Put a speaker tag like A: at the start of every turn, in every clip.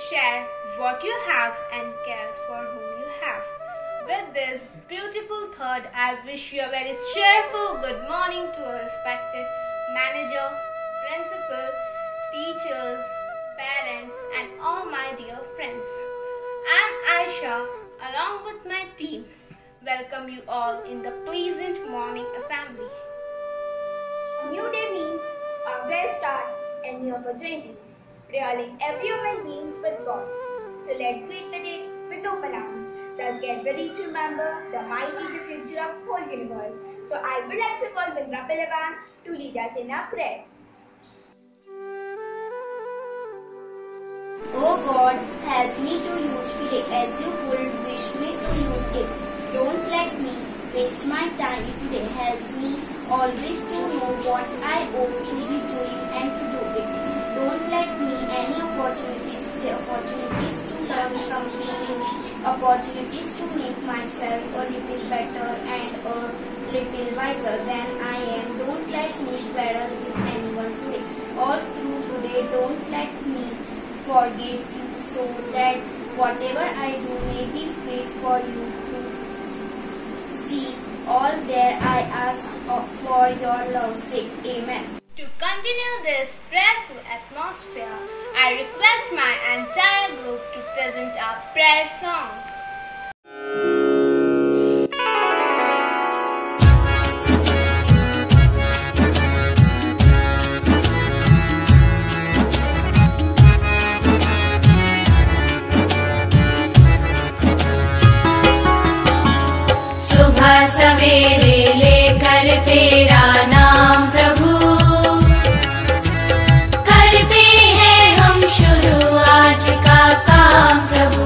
A: Share what you have and care for whom you have. With this beautiful thought, I wish you a very cheerful good morning to a respected manager, principal, teachers, parents and all my dear friends. I am Aisha along with my team. Welcome you all in the pleasant morning assembly.
B: A new day means a fresh start and new opportunities. Really, every human beings with God. So let's greet the day with open arms. Let's get ready to remember the mighty creator of whole universe. So I would like to call Mindra Palavan to lead us in our prayer.
C: Oh God, help me to use today as you would wish me to use it. Don't let me waste my time today. Help me always to know what I ought to be doing and to do it. Don't let me any opportunities today, opportunities to learn something new, opportunities to make myself a little better and a little wiser than I am. Don't let me quarrel with anyone today. All through today, don't let me forget you, so that whatever I do may be fit for you to see. All there I ask for your love's sake. Amen.
A: To continue this prayerful atmosphere, I request my entire group to present our prayer song.
D: सुबह सवेरे लेकर तेरा नाम प्रभु, करते हैं हम शुरू आज का काम प्रभु।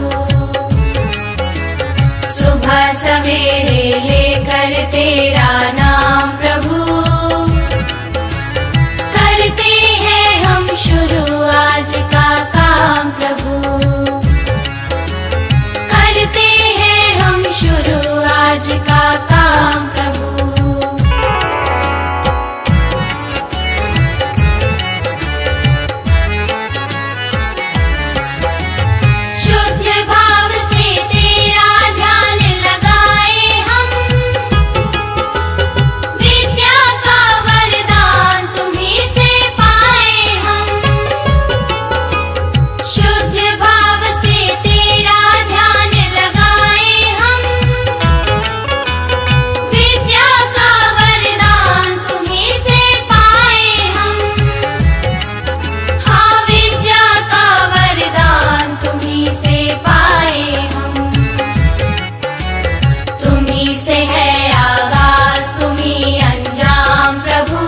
D: सुबह सवेरे लेकर तेरा नाम प्रभु, करते हैं हम शुरू आज का काम प्रभु। करते हैं हम शुरू आज का काम प्रभु। शुद्ध भाव से तेरा ध्यान लगाए हम, विद्या का वरदान तुम्हीं से पाए हम। शुद्ध भाव से तेरा ध्यान लगाए हम, विद्या का वरदान तुम्हीं से पाए हम। हाँ, विद्या का वरदान तुम्हीं से पाए हम। तुम्हीं से है आगाज, तुम्हीं अंजाम प्रभु,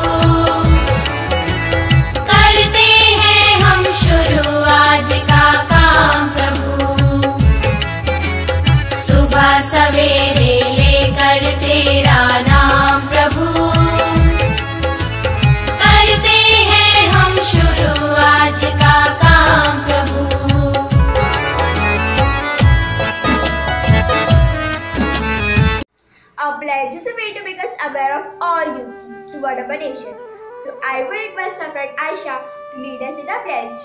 D: करते हैं हम शुरू आज का काम प्रभु। सुबह सवेरे लेकर तेरा नाम प्रभु, करते हैं हम शुरू आज का काम प्रभु।
B: A pledge is a way to make us aware of all duties toward our nation. So I will request my friend Aisha to lead us in a pledge.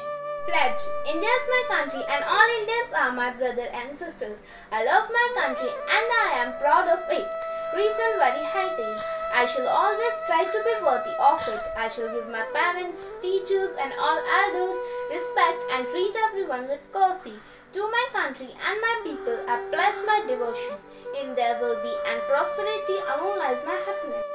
A: Pledge. India is my country and all Indians are my brothers and sisters. I love my country and I am proud of its rich and varied heritage. I shall always try to be worthy of it. I shall give my parents, teachers and all elders respect and treat everyone with courtesy. To my country and my people I pledge my devotion. In their well-being and prosperity alone lies my happiness.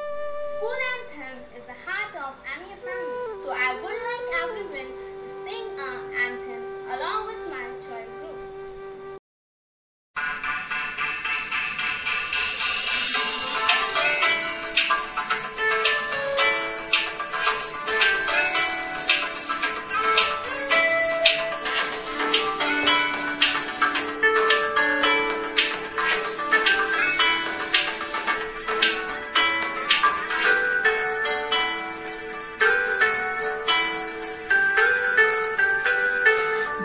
A: School anthem is the heart of any assembly. So I would like everyone to sing an anthem along with my child group.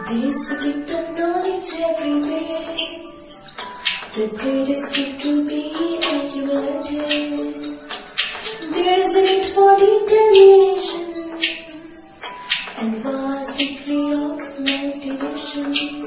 E: There's a gift of knowledge everywhere, the greatest gift to be educated. There is a need for determination and vast degree of motivation.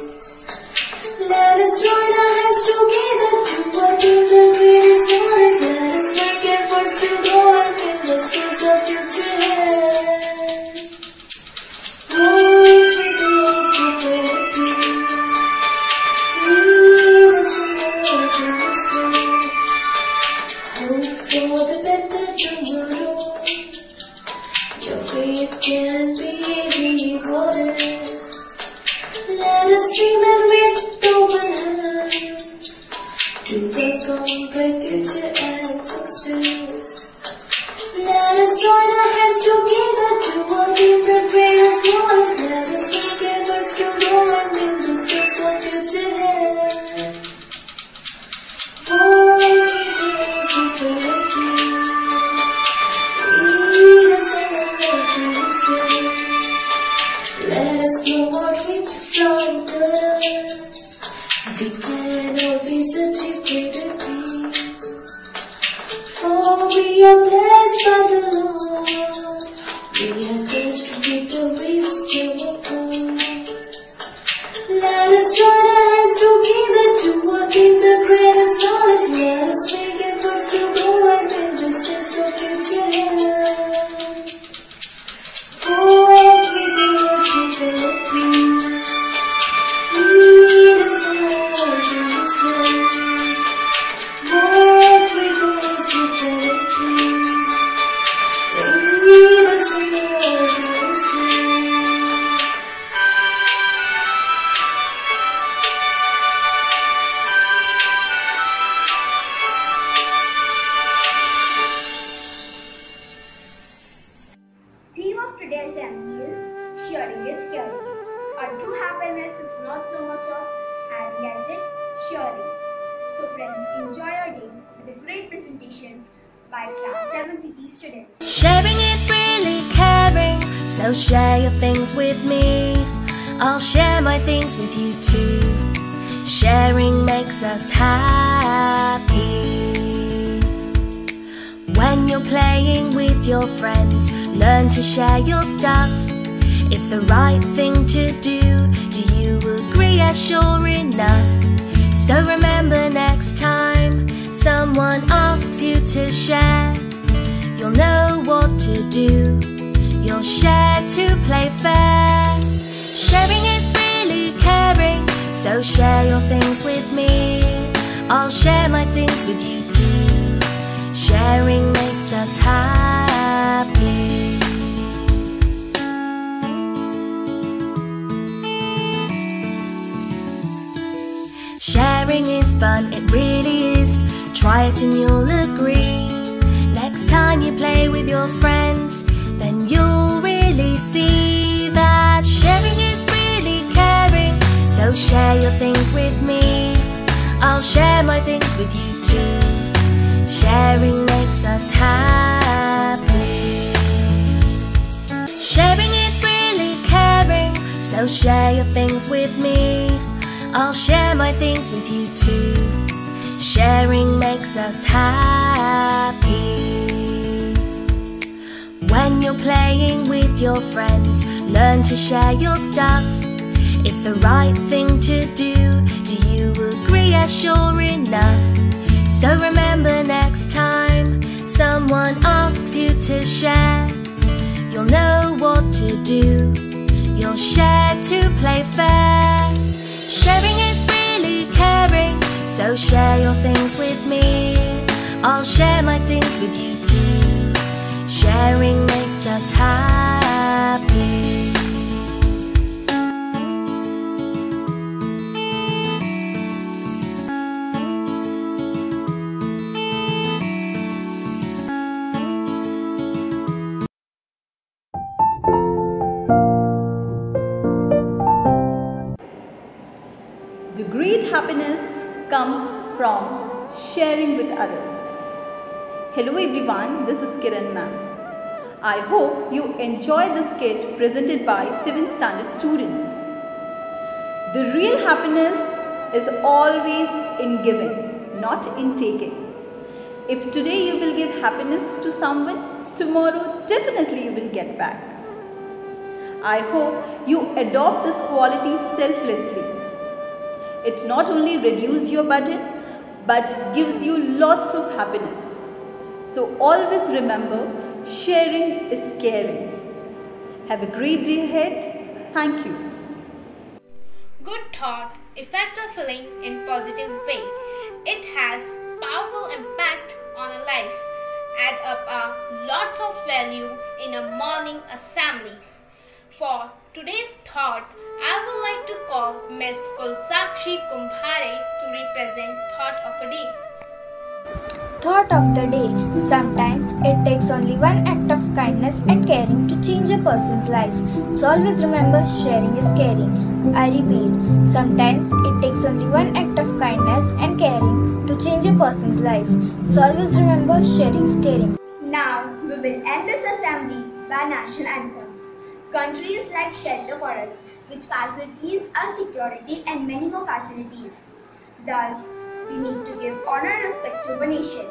E: flow out with flying colors. We can always achieve greater things. For we are blessed by the Lord. We are blessed with the wisdom of God. Let us join our hands together to attain the greatest knowledge. Let us make efforts to go and in this test of future health. For every day is developing. Lead us all to this life. For every day is developing. Lead us all to this life.
B: Theme of today's assembly is sharing is caring. Our true happiness is not so much of having as it sharing. So friends, enjoy your day with a great presentation by class 7th students.
D: Sharing is really caring, so share your things with me. I'll share my things with you too. Sharing makes us happy. When you're playing with your friends, learn to share your stuff. It's the right thing to do. Do you agree? Yeah, sure enough. So remember, next time someone asks you to share, you'll know what to do. You'll share to play fair. Sharing is really caring, so share your things with me. I'll share my things with you too. Sharing makes us happy. Sharing is fun, it really is. Try it and you'll agree. Next time you play with your friends, then you'll really see that sharing is really caring. So share your things with me. I'll share my things with you too. Sharing makes us happy. Sharing is really caring, so share your things with me. I'll share my things with you too. Sharing makes us happy. When you're playing with your friends, learn to share your stuff. It's the right thing to do. Do you agree? Yeah, sure enough. So remember, next time someone asks you to share, you'll know what to do. You'll share to play fair. Sharing is really caring, so share your things with me. I'll share my things with you too. Sharing makes us happy.
F: The great happiness comes from sharing with others. Hello everyone, this is Kiran ma'am. I hope you enjoy this skit presented by 7th standard students. The real happiness is always in giving, not in taking. If today you will give happiness to someone, tomorrow definitely you will get back. I hope you adopt this quality selflessly. It not only reduces your burden, but gives you lots of happiness. So always remember, sharing is caring. Have a great day ahead. Thank you.
A: Good thought, effective feeling in positive way. It has powerful impact on a life. Add up lots of value in a morning assembly. For today's thought, I would like to call Ms. Kulsakshi Kumbhare to represent Thought of a Day.
B: Thought of the day. Sometimes it takes only one act of kindness and caring to change a person's life. So always remember, sharing is caring. I repeat, sometimes it takes only one act of kindness and caring to change a person's life. So always remember, sharing is caring. Now we will end this assembly by national anthem. Country is like shelter for us. which facilitates our security and many more facilities. Thus, we need to give honor and respect to our nation.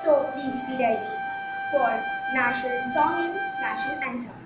B: So please be ready for national song and national anthem.